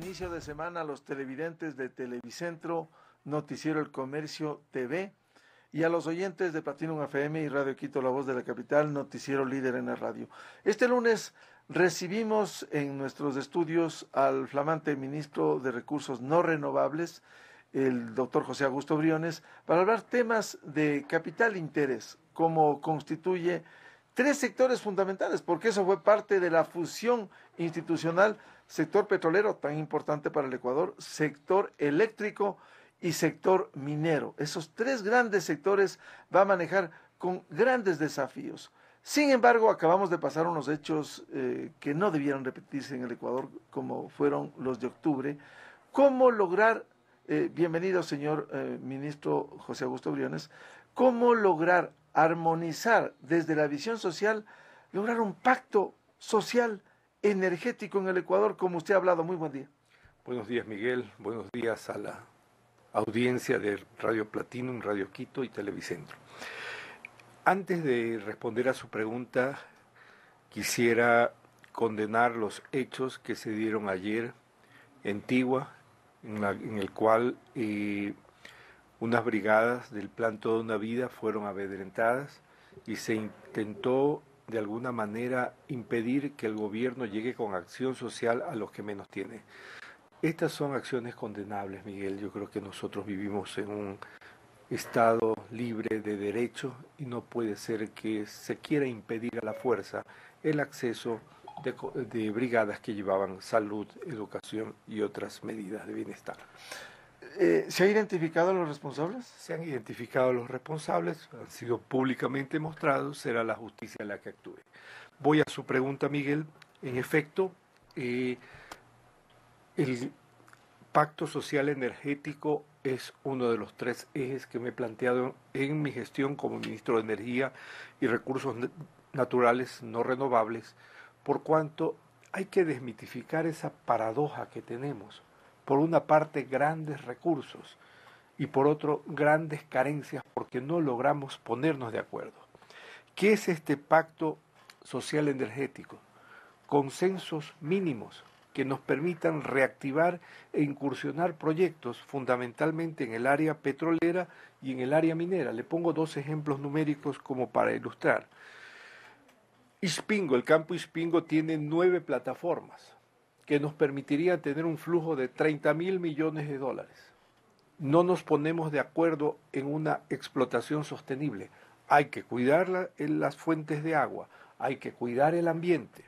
inicio de semana a los televidentes de Televicentro, Noticiero El Comercio TV, y a los oyentes de Platinum FM y Radio Quito, La Voz de la Capital, Noticiero Líder en la Radio. Este lunes recibimos en nuestros estudios al flamante ministro de Recursos No Renovables, el doctor José Augusto Briones, para hablar temas de capital interés, como constituye tres sectores fundamentales, porque eso fue parte de la fusión institucional, sector petrolero tan importante para el Ecuador, sector eléctrico y sector minero. Esos tres grandes sectores va a manejar con grandes desafíos. Sin embargo, acabamos de pasar unos hechos que no debieran repetirse en el Ecuador, como fueron los de octubre. ¿Cómo lograr, bienvenido señor ministro José Augusto Briones, cómo lograr armonizar desde la visión social, lograr un pacto social energético en el Ecuador, como usted ha hablado? Muy buen día. Buenos días, Miguel. Buenos días a la audiencia de Radio Platinum, Radio Quito y Televicentro. Antes de responder a su pregunta, quisiera condenar los hechos que se dieron ayer en Tigua, en el cual unas brigadas del Plan Toda una Vida fueron amedrentadas y se intentó de alguna manera impedir que el gobierno llegue con acción social a los que menos tienen. Estas son acciones condenables, Miguel. Yo creo que nosotros vivimos en un Estado libre de derecho y no puede ser que se quiera impedir a la fuerza el acceso de brigadas que llevaban salud, educación y otras medidas de bienestar. ¿Se han identificado a los responsables? Se han identificado a los responsables, han sido públicamente mostrados, será la justicia la que actúe. Voy a su pregunta, Miguel. En efecto, el Pacto Social Energético es uno de los tres ejes que me he planteado en mi gestión como ministro de Energía y Recursos Naturales No Renovables, por cuanto hay que desmitificar esa paradoja que tenemos. Por una parte, grandes recursos y por otro, grandes carencias porque no logramos ponernos de acuerdo. ¿Qué es este Pacto Social Energético? Consensos mínimos que nos permitan reactivar e incursionar proyectos fundamentalmente en el área petrolera y en el área minera. Le pongo dos ejemplos numéricos como para ilustrar. Ispingo, el campo Ispingo tiene 9 plataformas que nos permitirían tener un flujo de 30.000 millones de dólares. No nos ponemos de acuerdo en una explotación sostenible. Hay que cuidar las fuentes de agua, hay que cuidar el ambiente.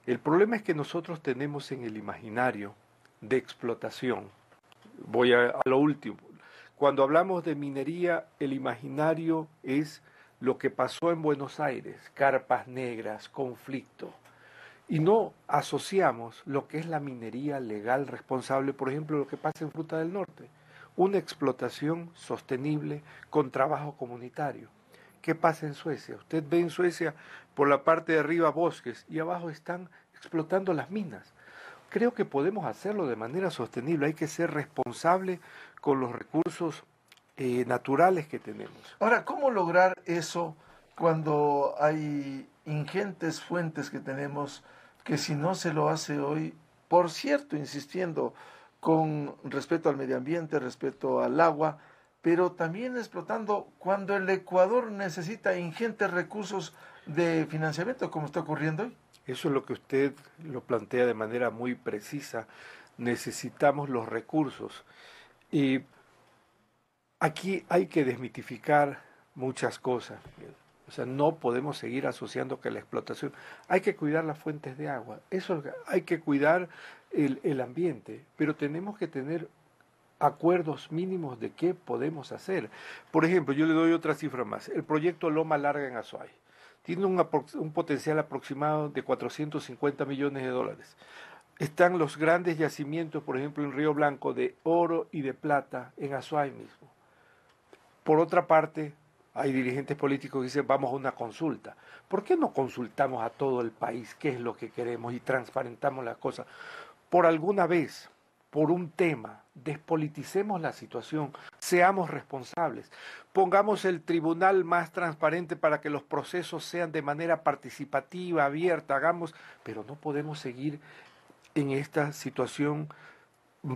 El problema es que nosotros tenemos en el imaginario de explotación, voy a lo último, cuando hablamos de minería, el imaginario es lo que pasó en Buenos Aires, carpas negras, conflicto, y no asociamos lo que es la minería legal responsable, por ejemplo, lo que pasa en Fruta del Norte, una explotación sostenible con trabajo comunitario. ¿Qué pasa en Suecia? Usted ve en Suecia por la parte de arriba bosques y abajo están explotando las minas. Creo que podemos hacerlo de manera sostenible. Hay que ser responsable con los recursos naturales que tenemos. Ahora, ¿cómo lograr eso cuando hay ingentes fuentes que tenemos que si no se lo hace hoy, por cierto, insistiendo con respeto al medio ambiente, respeto al agua, pero también explotando cuando el Ecuador necesita ingentes recursos de financiamiento, como está ocurriendo hoy? Eso es lo que usted lo plantea de manera muy precisa. Necesitamos los recursos. Y aquí hay que desmitificar muchas cosas. O sea, no podemos seguir asociando que la explotación... Hay que cuidar las fuentes de agua, eso hay que cuidar el ambiente, pero tenemos que tener acuerdos mínimos de qué podemos hacer. Por ejemplo, yo le doy otra cifra más. El proyecto Loma Larga en Azuay tiene un potencial aproximado de 450 millones de dólares. Están los grandes yacimientos, por ejemplo, en Río Blanco, de oro y de plata en Azuay mismo. Por otra parte, hay dirigentes políticos que dicen, vamos a una consulta. ¿Por qué no consultamos a todo el país qué es lo que queremos y transparentamos las cosas? Por alguna vez, por un tema, despoliticemos la situación, seamos responsables, pongamos el tribunal más transparente para que los procesos sean de manera participativa, abierta, pero no podemos seguir en esta situación,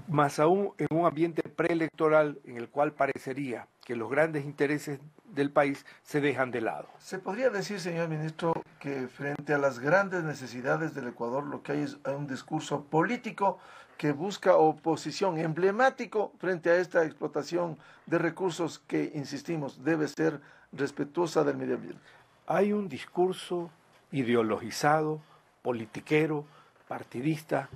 más aún en un ambiente preelectoral en el cual parecería que los grandes intereses del país se dejan de lado. Se podría decir, señor ministro, que frente a las grandes necesidades del Ecuador, lo que hay es un discurso político que busca oposición emblemático frente a esta explotación de recursos que, insistimos, debe ser respetuosa del medio ambiente. Hay un discurso ideologizado, politiquero, partidista,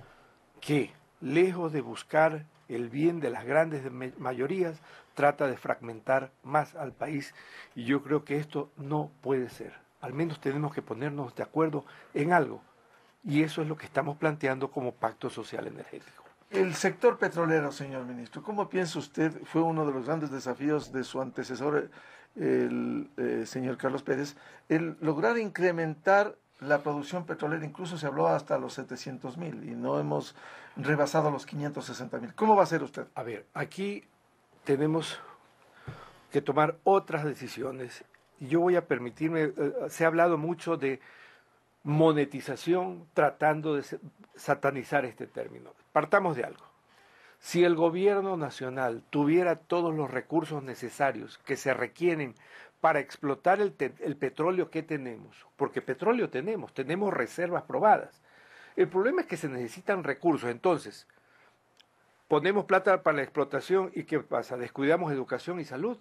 que, lejos de buscar el bien de las grandes mayorías, trata de fragmentar más al país, y yo creo que esto no puede ser. Al menos tenemos que ponernos de acuerdo en algo, y eso es lo que estamos planteando como pacto social energético. El sector petrolero, señor ministro, ¿cómo piensa usted? Fue uno de los grandes desafíos de su antecesor, el señor Carlos Pérez, el lograr incrementar la producción petrolera. Incluso se habló hasta los 700.000 y no hemos rebasado los 560.000. ¿Cómo va a ser usted? A ver, aquí tenemos que tomar otras decisiones. Yo voy a permitirme, se ha hablado mucho de monetización tratando de satanizar este término. Partamos de algo. Si el gobierno nacional tuviera todos los recursos necesarios que se requieren para explotar el petróleo que tenemos, porque petróleo tenemos reservas probadas. El problema es que se necesitan recursos. Entonces, ponemos plata para la explotación y ¿qué pasa? Descuidamos educación y salud,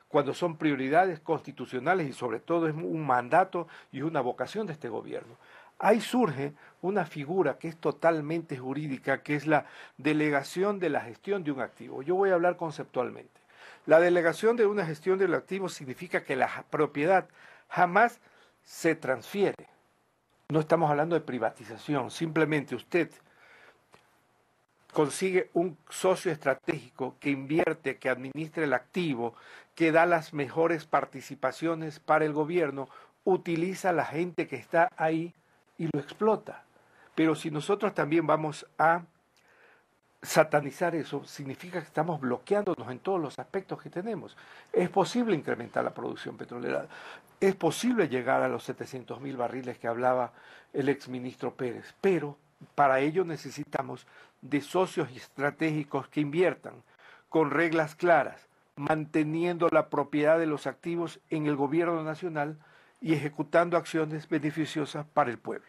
cuando son prioridades constitucionales y sobre todo es un mandato y una vocación de este gobierno. Ahí surge una figura que es totalmente jurídica, que es la delegación de la gestión de un activo. Yo voy a hablar conceptualmente. La delegación de una gestión del activo significa que la propiedad jamás se transfiere. No estamos hablando de privatización, simplemente usted consigue un socio estratégico que invierte, que administra el activo, que da las mejores participaciones para el gobierno, utiliza a la gente que está ahí y lo explota. Pero si nosotros también vamos a satanizar eso, significa que estamos bloqueándonos en todos los aspectos que tenemos. Es posible incrementar la producción petrolera, es posible llegar a los 700.000 barriles que hablaba el exministro Pérez, pero para ello necesitamos de socios estratégicos que inviertan con reglas claras, manteniendo la propiedad de los activos en el gobierno nacional y ejecutando acciones beneficiosas para el pueblo.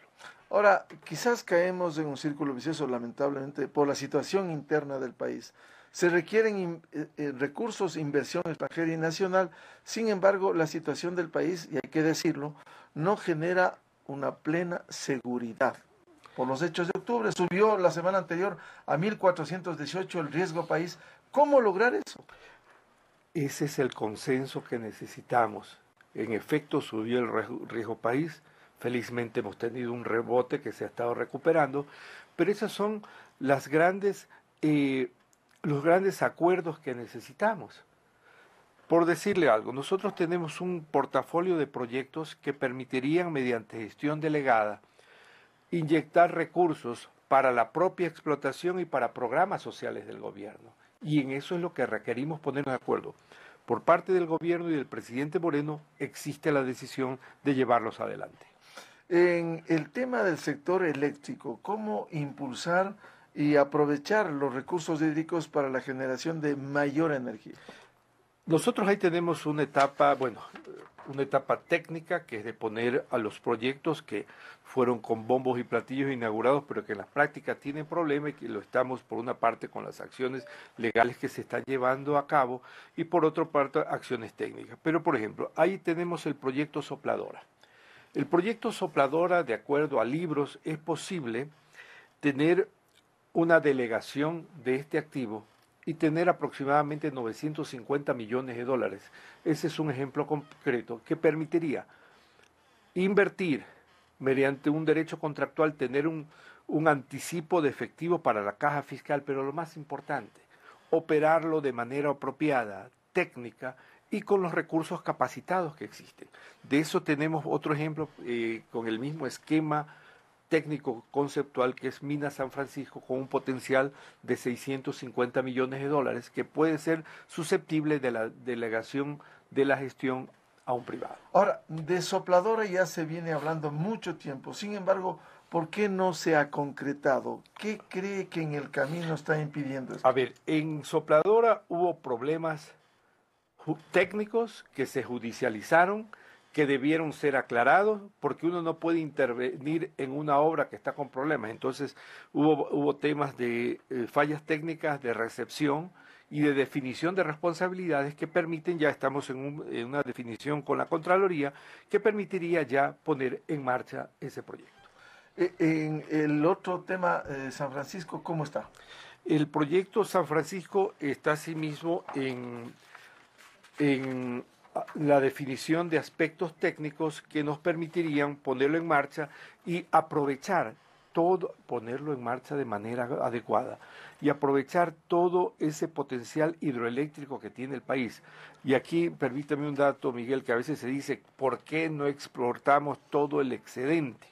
Ahora, quizás caemos en un círculo vicioso, lamentablemente, por la situación interna del país. Se requieren recursos, inversión extranjera y nacional. Sin embargo, la situación del país, y hay que decirlo, no genera una plena seguridad. Por los hechos de octubre, subió la semana anterior a 1.418 el riesgo país. ¿Cómo lograr eso? Ese es el consenso que necesitamos. En efecto, subió el riesgo país. Felizmente hemos tenido un rebote que se ha estado recuperando, pero esos son los grandes acuerdos que necesitamos. Por decirle algo, nosotros tenemos un portafolio de proyectos que permitirían, mediante gestión delegada, inyectar recursos para la propia explotación y para programas sociales del gobierno. Y en eso es lo que requerimos ponernos de acuerdo. Por parte del gobierno y del presidente Moreno existe la decisión de llevarlos adelante. En el tema del sector eléctrico, ¿cómo impulsar y aprovechar los recursos hídricos para la generación de mayor energía? Nosotros ahí tenemos una etapa técnica, que es de poner a los proyectos que fueron con bombos y platillos inaugurados, pero que en la práctica tienen problemas y que lo estamos por una parte con las acciones legales que se están llevando a cabo y por otra parte acciones técnicas. Pero por ejemplo, ahí tenemos el proyecto Sopladora. El proyecto Sopladora, de acuerdo a libros, es posible tener una delegación de este activo y tener aproximadamente 950 millones de dólares. Ese es un ejemplo concreto que permitiría invertir mediante un derecho contractual, tener un anticipo de efectivo para la caja fiscal, pero lo más importante, operarlo de manera apropiada, técnica, y con los recursos capacitados que existen. De eso tenemos otro ejemplo con el mismo esquema técnico conceptual que es Mina San Francisco, con un potencial de 650 millones de dólares que puede ser susceptible de la delegación de la gestión a un privado. Ahora, de Sopladora ya se viene hablando mucho tiempo. Sin embargo, ¿Por qué no se ha concretado? ¿Qué cree que en el camino está impidiendo esto? A ver, en Sopladora hubo problemas técnicos que se judicializaron, que debieron ser aclarados, porque uno no puede intervenir en una obra que está con problemas. Entonces hubo temas de fallas técnicas, de recepción y de definición de responsabilidades que permiten, ya estamos en una definición con la Contraloría, que permitiría ya poner en marcha ese proyecto. En el otro tema, San Francisco, ¿cómo está? El proyecto San Francisco está asimismo en la definición de aspectos técnicos que nos permitirían ponerlo en marcha y aprovechar todo, ponerlo en marcha de manera adecuada y aprovechar todo ese potencial hidroeléctrico que tiene el país. Y aquí permítame un dato, Miguel, que a veces se dice, ¿por qué no explotamos todo el excedente?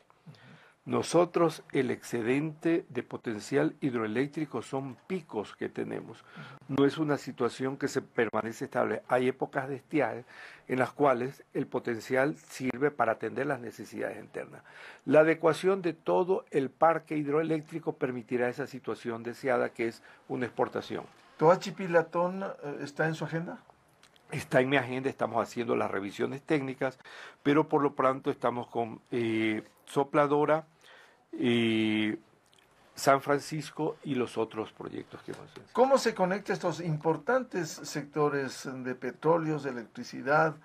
Nosotros el excedente de potencial hidroeléctrico son picos que tenemos. No es una situación que se permanece estable. Hay épocas de estiaje en las cuales el potencial sirve para atender las necesidades internas. La adecuación de todo el parque hidroeléctrico permitirá esa situación deseada que es una exportación. ¿Toachi Pilatón está en su agenda? Está en mi agenda, estamos haciendo las revisiones técnicas, pero por lo pronto estamos con Sopladora, San Francisco y los otros proyectos que hemos hecho. ¿Cómo se conecta estos importantes sectores de petróleos, de electricidad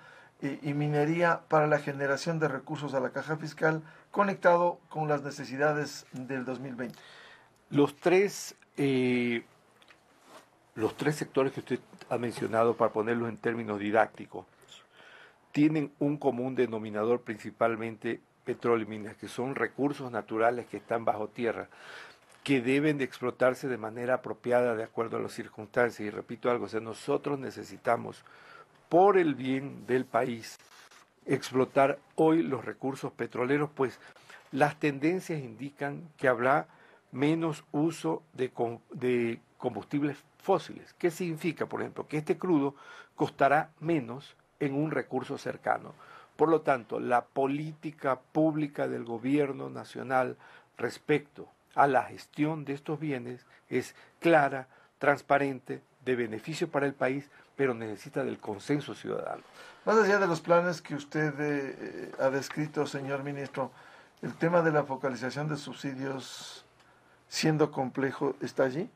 y minería para la generación de recursos a la caja fiscal conectado con las necesidades del 2020? Los tres sectores que usted ha mencionado, para ponerlos en términos didácticos, tienen un común denominador, principalmente petróleo y minas, que son recursos naturales que están bajo tierra, que deben de explotarse de manera apropiada de acuerdo a las circunstancias. Y repito algo, o sea, nosotros necesitamos, por el bien del país, explotar hoy los recursos petroleros, pues las tendencias indican que habrá menos uso de combustibles fósiles. ¿Qué significa, por ejemplo? Que este crudo costará menos en un recurso cercano. Por lo tanto, la política pública del gobierno nacional respecto a la gestión de estos bienes es clara, transparente, de beneficio para el país, pero necesita del consenso ciudadano. Más allá de los planes que usted ha descrito, señor ministro, el tema de la focalización de subsidios, siendo complejo, ¿está allí?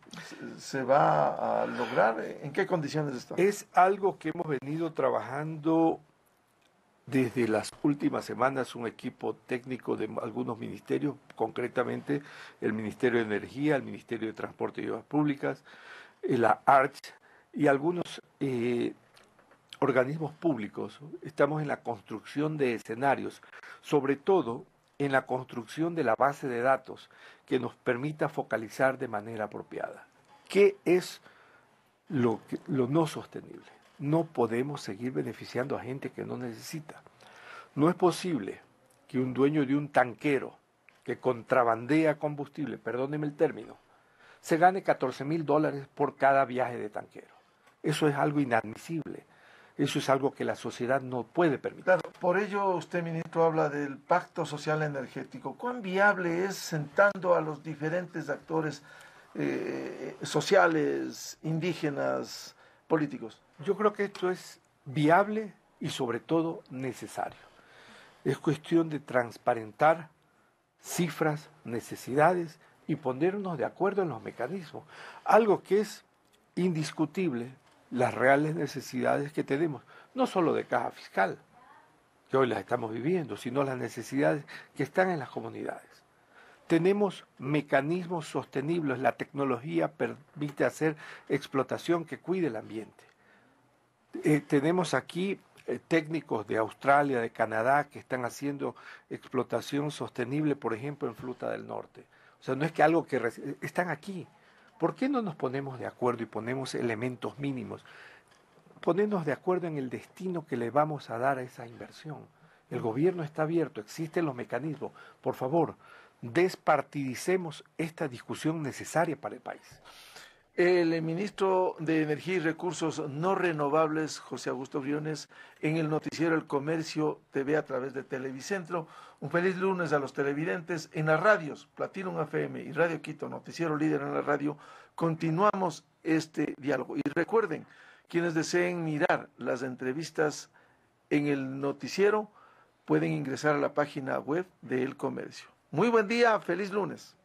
¿Se va a lograr? ¿En qué condiciones está? Es algo que hemos venido trabajando desde las últimas semanas, un equipo técnico de algunos ministerios, concretamente el Ministerio de Energía, el Ministerio de Transporte y Obras Públicas, la ARCH y algunos organismos públicos. Estamos en la construcción de escenarios, sobre todo en la construcción de la base de datos que nos permita focalizar de manera apropiada. ¿Qué es lo no sostenible? No podemos seguir beneficiando a gente que no necesita. No es posible que un dueño de un tanquero que contrabandea combustible, perdóneme el término, se gane $14,000 por cada viaje de tanquero. Eso es algo inadmisible. Eso es algo que la sociedad no puede permitir. Claro, por ello usted, ministro, habla del pacto social energético. ¿Cuán viable es, sentando a los diferentes actores sociales, indígenas, políticos? Yo creo que esto es viable y sobre todo necesario. Es cuestión de transparentar cifras, necesidades y ponernos de acuerdo en los mecanismos. Algo que es indiscutible, las reales necesidades que tenemos, no solo de caja fiscal, que hoy las estamos viviendo, sino las necesidades que están en las comunidades. Tenemos mecanismos sostenibles, la tecnología permite hacer explotación que cuide el ambiente. Tenemos aquí técnicos de Australia, de Canadá, que están haciendo explotación sostenible, por ejemplo, en Fruta del Norte. O sea, no es que algo que están aquí. ¿Por qué no nos ponemos de acuerdo y ponemos elementos mínimos? Ponernos de acuerdo en el destino que le vamos a dar a esa inversión. El gobierno está abierto, existen los mecanismos. Por favor, despartidicemos esta discusión necesaria para el país. El ministro de Energía y Recursos No Renovables, José Augusto Briones, en el noticiero El Comercio TV a través de Televicentro. Un feliz lunes a los televidentes. En las radios, Platinum FM y Radio Quito, noticiero líder en la radio, continuamos este diálogo. Y recuerden, quienes deseen mirar las entrevistas en el noticiero, pueden ingresar a la página web de El Comercio. Muy buen día, feliz lunes.